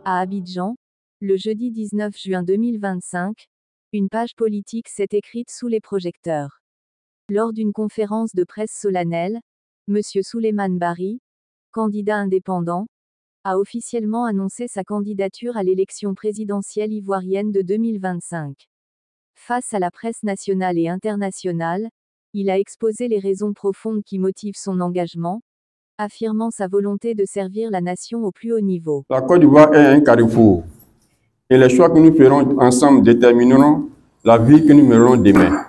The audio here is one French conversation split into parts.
À Abidjan, le jeudi 19 juin 2025, une page politique s'est écrite sous les projecteurs. Lors d'une conférence de presse solennelle, M. Souleymane Bary, candidat indépendant, a officiellement annoncé sa candidature à l'élection présidentielle ivoirienne de 2025. Face à la presse nationale et internationale, il a exposé les raisons profondes qui motivent son engagement, affirmant sa volonté de servir la nation au plus haut niveau. La Côte d'Ivoire est un carrefour, et les choix que nous ferons ensemble détermineront la vie que nous mènerons demain.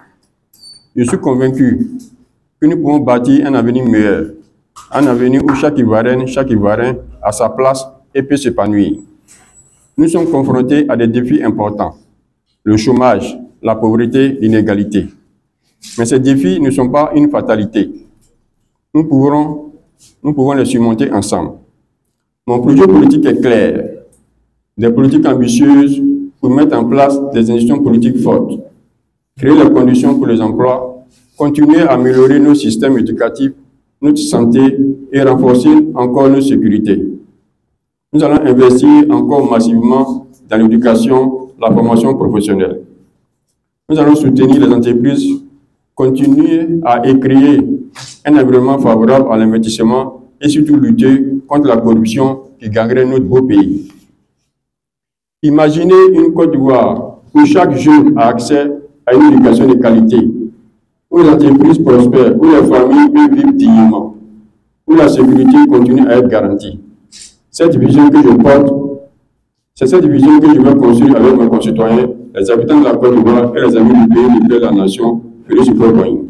Je suis convaincu que nous pouvons bâtir un avenir meilleur, un avenir où chaque Ivoirien a sa place et peut s'épanouir. Nous sommes confrontés à des défis importants, le chômage, la pauvreté, l'inégalité. Mais ces défis ne sont pas une fatalité. Nous pouvons les surmonter ensemble. Mon projet politique est clair. Des politiques ambitieuses pour mettre en place des institutions politiques fortes, créer les conditions pour les emplois, continuer à améliorer nos systèmes éducatifs, notre santé et renforcer encore nos sécurités. Nous allons investir encore massivement dans l'éducation, la formation professionnelle. Nous allons soutenir les entreprises, continuer à créer un environnement favorable à l'investissement et surtout lutter contre la corruption qui gagnerait notre beau pays. Imaginez une Côte d'Ivoire où chaque jeune a accès à une éducation de qualité, où les entreprises prospèrent, où les familles peuvent vivre dignement, où la sécurité continue à être garantie. Cette vision que je porte, c'est cette vision que je veux construire avec mes concitoyens, les habitants de la Côte d'Ivoire et les amis du pays de la nation, Félix Houphouët-Boigny.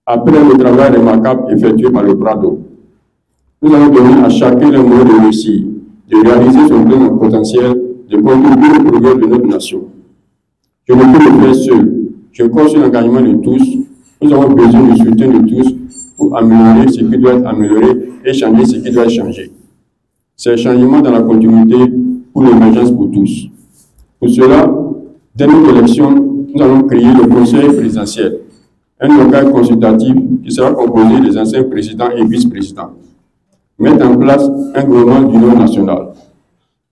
Après le travail remarquable effectué par le Prado, nous allons donner à chacun le moyen de réussir, de réaliser son plein potentiel, de contribuer au progrès de notre nation. Je ne peux le faire seul. Je compte sur l'engagement de tous. Nous avons besoin du soutien de tous pour améliorer ce qui doit être amélioré et changer ce qui doit être changé. C'est un changement dans la continuité pour l'émergence pour tous. Pour cela, dès notre élection, nous allons créer le Conseil présidentiel, un organe consultatif qui sera composé des anciens présidents et vice-présidents. Mettre en place un gouvernement d'union nationale.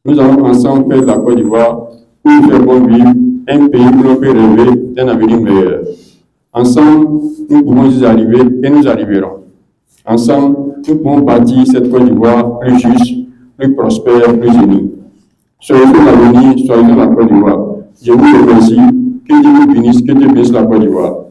Nous allons ensemble faire de la Côte d'Ivoire pour faire bon vivre, un pays où l'on peut rêver d'un avenir meilleur. Ensemble, nous pouvons y arriver et nous arriverons. Ensemble, nous pouvons bâtir cette Côte d'Ivoire plus juste, plus prospère, plus unie. Soyez l'avenir, soyez la Côte d'Ivoire. Je vous remercie. Que Dieu vous bénisse, que Dieu bénisse la Côte d'Ivoire.